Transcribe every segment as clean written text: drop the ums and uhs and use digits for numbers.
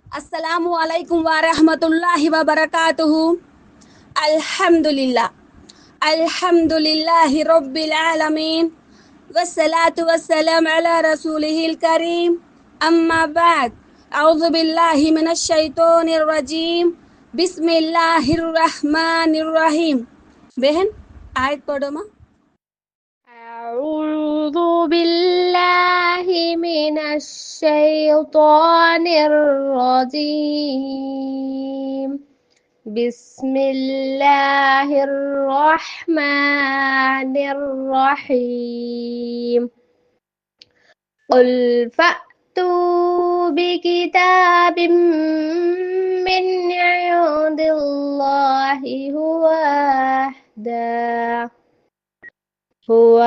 Assalamualaikum warahmatullahi wabarakatuh. Alhamdulillah. Alhamdulillahi rabbil alamin. Wassalatu wassalamu ala rasulihil karim. Amma ba'd. A'udzu billahi minasy syaithanir rajim. Bismillahirrahmanirrahim. बहन आयत पढ़ो माँ. أعوذ بالله من الشيطان الرجيم بسم الله الرحمن الرحيم قل فأتوا بكتاب من عند الله هو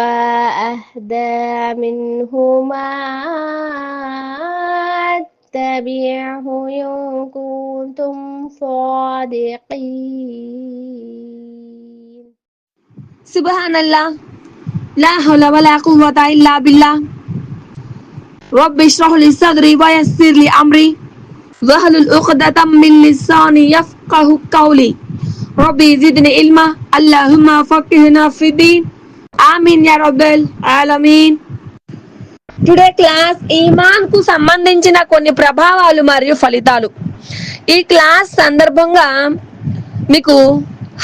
أهدى منهما اتبعه إن كنتم صادقين. سبحان الله لا حول ولا قوة إلا بالله. رب اشرح لي صدري ويسر لي أمري واحلل عقدة من لساني يفقه قولي. ربي زدني علما اللهم فقهنا في الدين. ఆమీన్ yeah రబ్బల్ ఆలమీన్. Today class ఈమాన్ కు సంబంధించిన కొన్ని ప్రభావాలు మరియు ఫలితాలు. ఈ క్లాస్ సందర్భంగా మీకు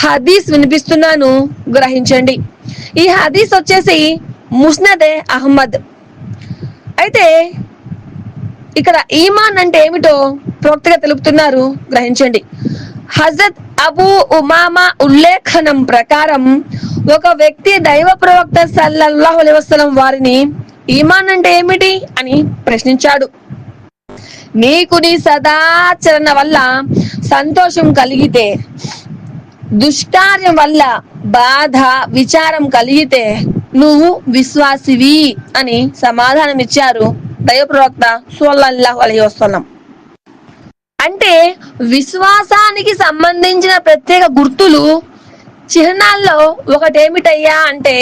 హదీస్ వినిపిస్తున్నాను, గ్రహించండి. ఈ హదీస్ వచ్చేసి ముస్నదే అహ్మద్. అయితే ఇక్కడ ఈమాన్ అంటే ఏమిటో ప్రవక్తగా తెలుపుతున్నారు, గ్రహించండి. హజరత్ అబూ ఉమామా ఉల్లేఖనం ప్రకారం ఒక వ్యక్తి దైవ ప్రవక్త సల్లల్లాహు అలైహి వసల్లం వారిని ఈమాన్ అంటే ఏమిటి అని ప్రశ్నించాడు. నీకు నీ సదాచరణ వల్ల సంతోషం కలిగితే, దుష్కార్యం వల్ల బాధ విచారం కలిగితే నువ్వు విశ్వాసివి అని సమాధానం ఇచ్చారు దైవ ప్రవక్త సల్లల్లాహు అలైహి వసల్లం. అంటే విశ్వాసానికి సంబంధించిన ప్రత్యేక గుర్తులు, చిహ్నాల్లో ఒకటేమిటయ్యా అంటే,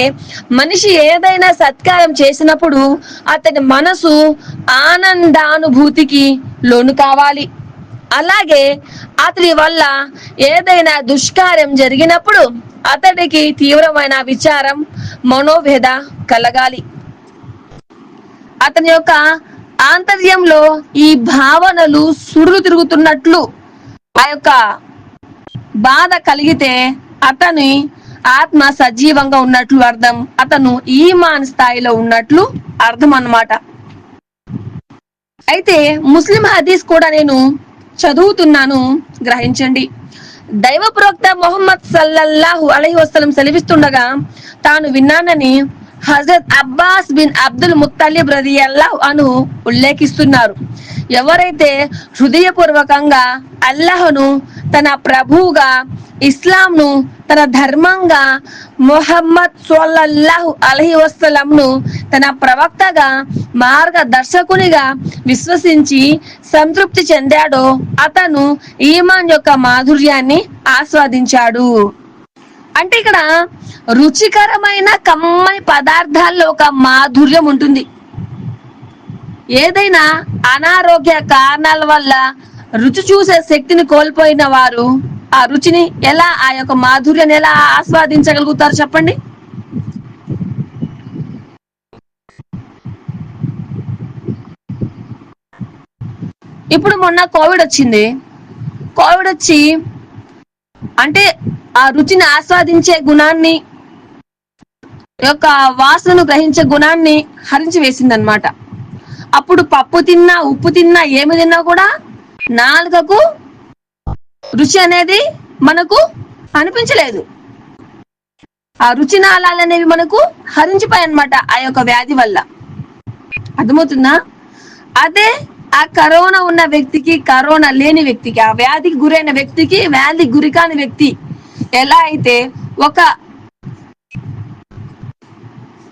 మనిషి ఏదైనా సత్కారం చేసినప్పుడు అతని మనసు ఆనందానుభూతికి లోను కావాలి. అలాగే అతని వల్ల ఏదైనా దుష్కార్యం జరిగినప్పుడు అతడికి తీవ్రమైన విచారం, మనోవేద కలగాలి. అతని యొక్క ఆంతర్యంలో ఈ భావనలు సురులు తిరుగుతున్నట్లు ఆ యొక్క బాధ కలిగితే అతని ఆత్మ సజీవంగా ఉన్నట్లు అర్థం, అతను ఈమాన్ స్థాయిలో ఉన్నట్లు అర్థం అన్నమాట. అయితే ముస్లిం హదీస్ కూడా నేను చదువుతున్నాను, గ్రహించండి. దైవ ప్రవక్త మొహమ్మద్ సల్లల్లాహు అలైహి వసల్లం సెలవిస్తుండగా తాను విన్నానని హజరత్ అబ్బాస్ బిన్ అబ్దుల్ ముత్తలిబ్ రదియల్లాహు అన్హు ఉల్లేఖిస్తున్నారు. ఎవరైతే హృదయపూర్వకంగా అల్లాహ్ను తన ప్రభువుగా, ఇస్లాంను తన ధర్మంగా, ముహమ్మద్ సల్లల్లాహు అలైహి వసల్లంను తన ప్రవక్తగా, మార్గదర్శకునిగా విశ్వసించి సంతృప్తి చెందాడో అతను ఈమాన్ యొక్క మాధుర్యాన్ని ఆస్వాదించాడు. అంటే ఇక్కడ రుచికరమైన కమ్మని పదార్థాల్లో ఒక మాధుర్యం ఉంటుంది. ఏదైనా అనారోగ్య కారణాల వల్ల రుచి చూసే శక్తిని కోల్పోయిన వారు ఆ రుచిని ఎలా, ఆ యొక్క మాధుర్యాన్ని ఎలా ఆస్వాదించగలుగుతారు చెప్పండి? ఇప్పుడు మొన్న కోవిడ్ వచ్చింది. కోవిడ్ వచ్చి అంటే ఆ రుచిని ఆస్వాదించే గుణాన్ని, యొక్క వాసనను గ్రహించే గుణాన్ని హరించి వేసింది అనమాట. అప్పుడు పప్పు తిన్నా, ఉప్పు తిన్నా, ఏమి తిన్నా కూడా నాలుకకు రుచి అనేది మనకు అనిపించలేదు. ఆ రుచి నాళాలు అనేవి మనకు హరించిపోయాయి అనమాట ఆ యొక్క వ్యాధి వల్ల. అర్థమవుతుందా? అదే ఆ కరోనా ఉన్న వ్యక్తికి, కరోనా లేని వ్యక్తికి, ఆ వ్యాధికి గురైన వ్యక్తికి, వ్యాధికి గురి కాని వ్యక్తి ఎలా అయితే ఒక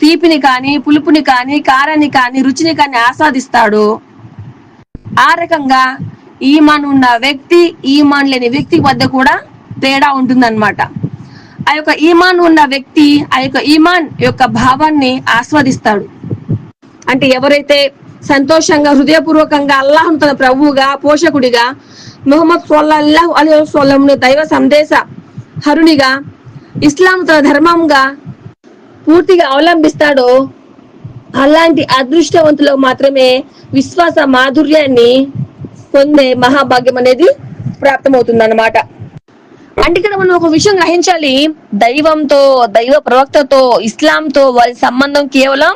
తీపిని కానీ, పులుపుని కానీ, కారాన్ని కానీ, రుచిని కానీ ఆస్వాదిస్తాడో ఆ రకంగా ఈమాన్ ఉన్న వ్యక్తి, ఈమాన్ లేని వ్యక్తి మధ్య కూడా తేడా ఉంటుందన్నమాట. ఆ యొక్క ఈమాన్ ఉన్న వ్యక్తి ఆ యొక్క ఈమాన్ యొక్క భావాన్ని ఆస్వాదిస్తాడు. అంటే ఎవరైతే సంతోషంగా హృదయపూర్వకంగా అల్లాహ్ను తన ప్రభువుగా పోషకుడిగా ముహమ్మద్ సల్లల్లాహు అలైహి వసల్లంను దైవ సందేశ హరునిగా ఇస్లాం తన ధర్మంగా పూర్తిగా అవలంబిస్తాడో అలాంటి అదృష్టవంతులకు మాత్రమే విశ్వాస మాధుర్యాన్ని పొందే మహాభాగ్యం అనేది ప్రాప్తమవుతుంది అన్నమాట. అంటే ఇక్కడ మనం ఒక విషయం గ్రహించాలి, దైవంతో దైవ ప్రవక్తతో ఇస్లాంతో వారి సంబంధం కేవలం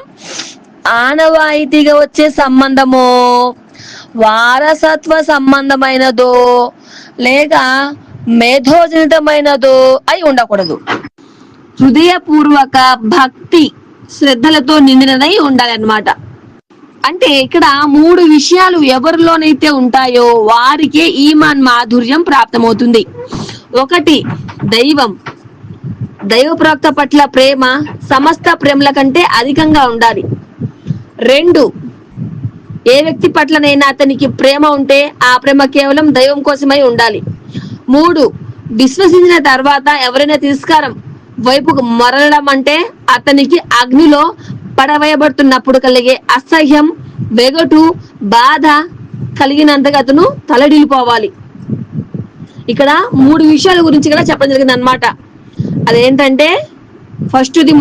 ఆనవాయితీగా వచ్చే సంబంధమో వారసత్వ సంబంధమైనదో లేక మేధోజనితమైనదో అయి ఉండకూడదు. హృదయపూర్వక భక్తి శ్రద్ధలతో నిండినదై ఉండాలన్నమాట. అంటే ఇక్కడ 3 విషయాలు ఎవరిలోనైతే ఉంటాయో వారికే ఈమాన్ మాధుర్యం ప్రాప్తమవుతుంది. 1 దైవం, దైవ ప్రవక్త పట్ల ప్రేమ సమస్త ప్రేమల కంటే అధికంగా ఉండాలి. 2 ఏ వ్యక్తి పట్లనైనా అతనికి ప్రేమ ఉంటే ఆ ప్రేమ కేవలం దైవం కోసమై ఉండాలి. 3 విశ్వసించిన తర్వాత ఎవరైనా తిరస్కారం వైపుకు మరలడం అంటే అతనికి అగ్నిలో పడవేయబడుతున్నప్పుడు కలిగే అసహ్యం, వెగటు, బాధ కలిగినంతగా అతను తలడిల్లిపోవాలి. ఇక్కడ 3 విషయాల గురించి కూడా చెప్పడం జరిగింది అనమాట. అదేంటంటే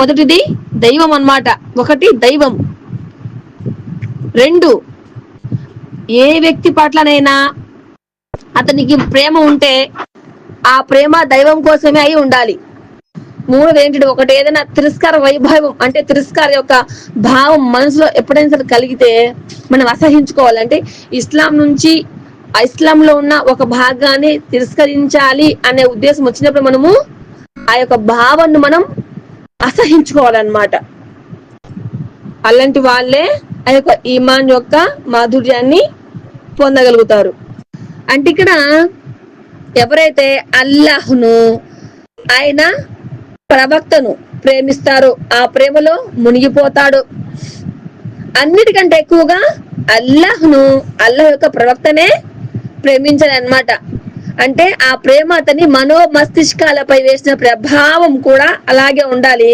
మొదటిది దైవం అన్నమాట. 1 దైవం. 2 ఏ వ్యక్తి పట్లనైనా అతనికి ప్రేమ ఉంటే ఆ ప్రేమ దైవం కోసమే అయి ఉండాలి. 3 ఏంటంటే 1 ఏదైనా తిరస్కార వైభవం అంటే తిరస్కార యొక్క భావం మనసులో ఎప్పుడైనా సరే కలిగితే మనం అసహించుకోవాలంటే ఇస్లాంలో ఉన్న ఒక భాగాన్ని తిరస్కరించాలి అనే ఉద్దేశం వచ్చినప్పుడు మనము ఆ యొక్క భావాన్ని మనం అసహించుకోవాలన్నమాట. అలాంటి వాళ్ళే ఆ యొక్క ఈమాన్ యొక్క మాధుర్యాన్ని పొందగలుగుతారు. అంటే ఇక్కడ ఎవరైతే అల్లాహ్ను ఆయన ప్రవక్తను ప్రేమిస్తారో ఆ ప్రేమలో మునిగిపోతాడు. అన్నిటికంటే ఎక్కువగా అల్లాహ్ యొక్క ప్రవక్తనే ప్రేమించాలన్నమాట. అంటే ఆ ప్రేమ అతని మనోమస్తిష్కాలపై వేసిన ప్రభావం కూడా అలాగే ఉండాలి.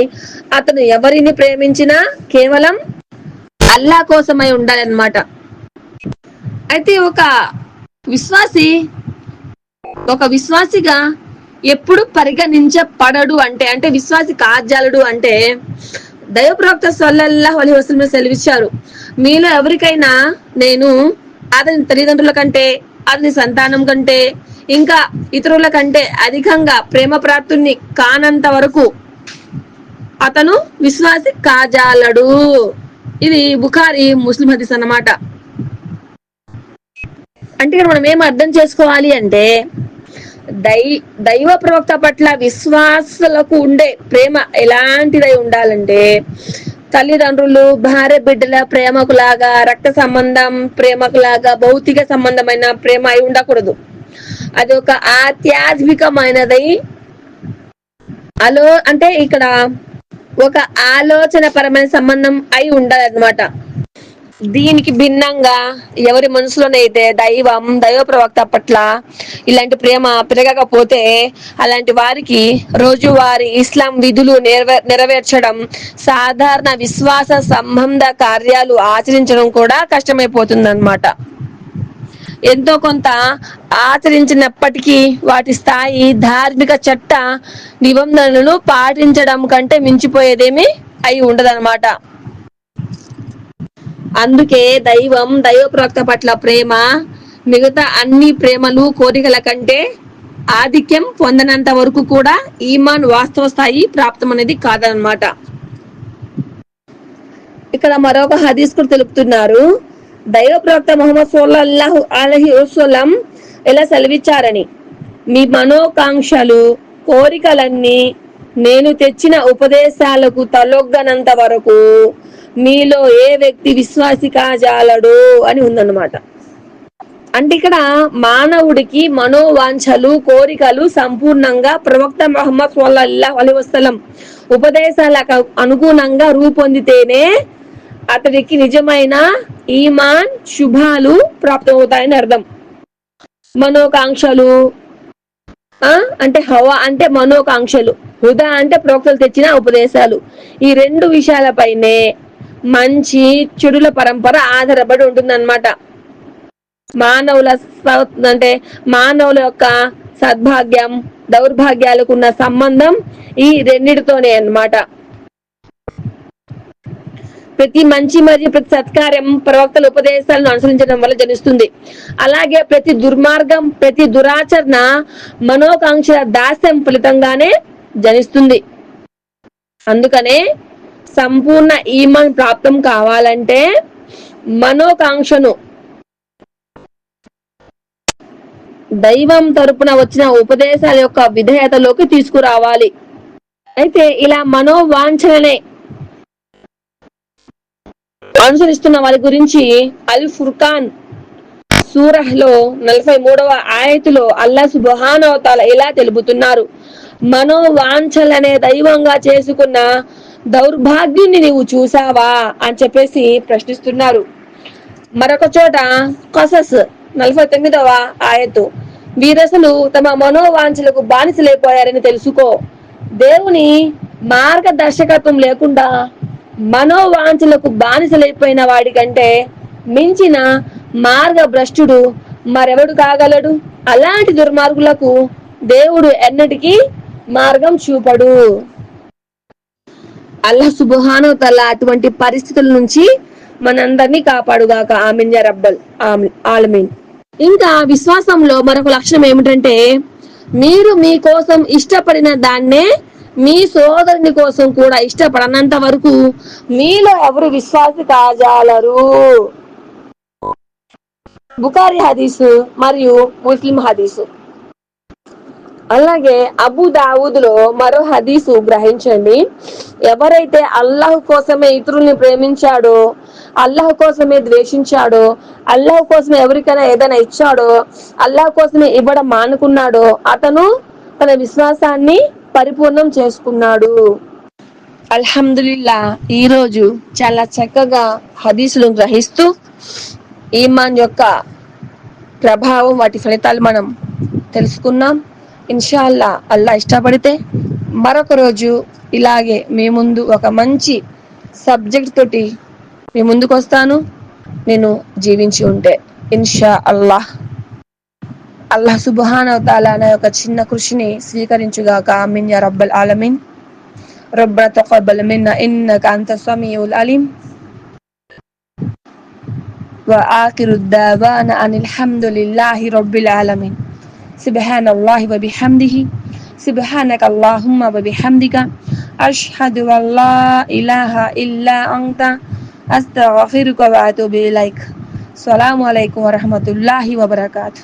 అతను ఎవరిని ప్రేమించినా కేవలం అల్లాహ్ కోసమై ఉండాలన్నమాట. అయితే ఒక విశ్వాసిగా ఎప్పుడు పరిగణించబడడు అంటే విశ్వాసి కాజాలడు అంటే దైవ ప్రవక్త సల్లల్లాహు అలైహి వసల్లం సెలవిచ్చారు, మీలో ఎవరికైనా నేను అతని తల్లిదండ్రుల కంటే అతని సంతానం కంటే ఇంకా ఇతరుల కంటే అధికంగా ప్రేమ ప్రాప్తుని కానంత వరకు అతను విశ్వాసి కాజాలడు. ఇది బుఖారీ ముస్లిం హదీస్ అన్నమాట. అంటే ఇక్కడ మనం ఏం అర్థం చేసుకోవాలి అంటే దైవ ప్రవక్త పట్ల విశ్వాసులకు ఉండే ప్రేమ ఎలాంటిదై ఉండాలంటే తల్లిదండ్రులు భార్య బిడ్డల ప్రేమకులాగా రక్త సంబంధం ప్రేమకులాగా భౌతిక సంబంధమైన ప్రేమ అయి ఉండకూడదు. అది ఒక ఆధ్యాత్మికమైనదై అంటే ఇక్కడ ఒక ఆలోచన పరమైన సంబంధం అయి ఉండాలన్నమాట. దీనికి భిన్నంగా ఎవరి మనసులోనైతే దైవ ప్రవక్త పట్ల ఇలాంటి ప్రేమ పెరగకపోతే అలాంటి వారికి రోజువారీ ఇస్లాం విధులు నెరవేర్చడం, సాధారణ విశ్వాస సంబంధ కార్యాలు ఆచరించడం కూడా కష్టమైపోతుంది అన్నమాట. ఎంతో కొంత ఆచరించినప్పటికీ వాటి స్థాయి ధార్మిక చట్ట నిబంధనలను పాటించడం కంటే మించిపోయేదేమీ అయి ఉండదన్నమాట. అందుకే దైవ ప్రవక్త పట్ల ప్రేమ మిగతా అన్ని ప్రేమలు కోరికల కంటే ఆధిక్యం పొందనంత వరకు కూడా ఈమాన్ వాస్తవ స్థాయి ప్రాప్తం అనేది కాదనమాట. ఇక్కడ మరొక హదీస్ కూడా తెలుపుతున్నారు, దైవ ప్రవక్త ముహమ్మద్ సల్లల్లాహు అలైహి వసల్లం ఇలా సెలవిచ్చారని, మీ మనోకాంక్షలు కోరికలన్నీ నేను తెచ్చిన ఉపదేశాలకు తలొగ్గనంత వరకు మీలో ఏ వ్యక్తి విశ్వాసి కాజాలడు అని ఉందన్నమాట. అంటే ఇక్కడ మానవుడికి మనోవాంఛలు కోరికలు సంపూర్ణంగా ప్రవక్త ముహమ్మద్ సల్లల్లాహు అలైహి వసల్లం ఉపదేశాలకు అనుగుణంగా రూపొందితేనే అతడికి నిజమైన ఈమాన్ శుభాలు ప్రాప్తమవుతాయని అర్థం. మనోకాంక్షలు అంటే హవా అంటే మనోకాంక్షలు, హుదా అంటే ప్రవక్తలు తెచ్చిన ఉపదేశాలు. ఈ 2 విషయాలపైనే మంచి చెడుల పరంపర ఆధారపడి ఉంటుందన్నమాట. మానవుల అంటే మానవుల యొక్క సద్భాగ్యం దౌర్భాగ్యాలకు ఉన్న సంబంధం ఈ రెండిటితోనే అన్నమాట. ప్రతి మంచి మరియు ప్రతి సత్కార్యం ప్రవక్తల ఉపదేశాలను అనుసరించడం వల్ల జనిస్తుంది. అలాగే ప్రతి దుర్మార్గం ప్రతి దురాచరణ మనోకాంక్షల దాస్యం ఫలితంగానే జనిస్తుంది. అందుకనే సంపూర్ణ ఈమాన్ ప్రాప్తం కావాలంటే మనోకాంక్షను దైవం తరపున వచ్చిన ఉపదేశాల యొక్క విధేయతలోకి తీసుకురావాలి. అయితే ఇలా మనోవాంఛననే అనుసరిస్తున్న వారి గురించి అల్ ఫుర్ఖాన్ సూరహ్లో 43వ ఆయతులో అల్లాహ్ సుబ్హానహు వ తఆలా ఇలా తెలుపుతున్నారు: మనోవాంఛలనే దైవంగా చేసుకున్న దౌర్భాగ్యుని నీవు చూసావా అని చెప్పేసి ప్రశ్నిస్తున్నారు. మరొక చోట కసస్ 49వ ఆయతు, వీరసలు తమ మనోవాంఛలకు బానిసలైపోయారని తెలుసుకో. దేవుని మార్గదర్శకత్వం లేకుండా మనోవాంఛలకు బానిసలైపోయిన వాడి కంటే మించిన మార్గభ్రష్టుడు మరెవడు కాగలడు? అలాంటి దుర్మార్గులకు దేవుడు ఎన్నటికీ మార్గం చూపడు. అల్లాహ్ సుబ్హానహు వ తఆలా అటువంటి పరిస్థితుల నుంచి మనందరినీ కాపాడుగాక. ఆమీన్ యా రబ్బల్ ఆలమీన్. ఇంకా విశ్వాసంలో మరొక లక్షణం ఏమిటంటే, మీరు మీకోసం ఇష్టపడిన దాన్నే మీ సోదరుని కోసం కూడా ఇష్టపడనంత వరకు మీలో ఎవరు విశ్వాసి కాజాలరు. బుఖారీ హదీసు మరియు ముస్లిం హదీసు. అలాగే అబూ దావూదులో మరో హదీసు గ్రహించండి: ఎవరైతే అల్లాహ్ కోసమే ఇతరుల్ని ప్రేమించాడో, అల్లాహ్ కోసమే ద్వేషించాడో, అల్లాహ్ కోసమే ఎవరికైనా ఏదైనా ఇచ్చాడో, అల్లాహ్ కోసమే ఇవ్వడం మానుకున్నాడో అతను తన విశ్వాసాన్ని పరిపూర్ణం చేసుకున్నాడు. అల్హమ్దులిల్లా, ఈరోజు చాలా చక్కగా హదీసులను గ్రహిస్తూ ఈమాన్ యొక్క ప్రభావం వాటి ఫలితాలు మనం తెలుసుకున్నాం. ఇన్షాల్లా అల్లా ఇష్టపడితే మరొక రోజు ఇలాగే మీ ముందు ఒక మంచి సబ్జెక్ట్ తోటి మీ ముందుకు వస్తాను, నేను జీవించి ఉంటే ఇన్షా అల్లాహ్. అల్లాహ్ సుబ్హానహు వ తఆలా నా యొక్క చిన్న కృషిని స్వీకరించుగాక. ఆమీన్ యా రబ్బల్ ఆలమీన్. రబ్బనా తఖబ్బల్ మిన్నా ఇన్నక అంత సమీఉల్ అలీం. وآخر الدعوانا أن الحمد لله رب العالمين. سبحان الله وبحمده سبحانك اللهم وبحمدك أشهد أن لا إله إلا أنت أستغفرك وأتوب إليك. السلام عليكم ورحمة الله وبركاته.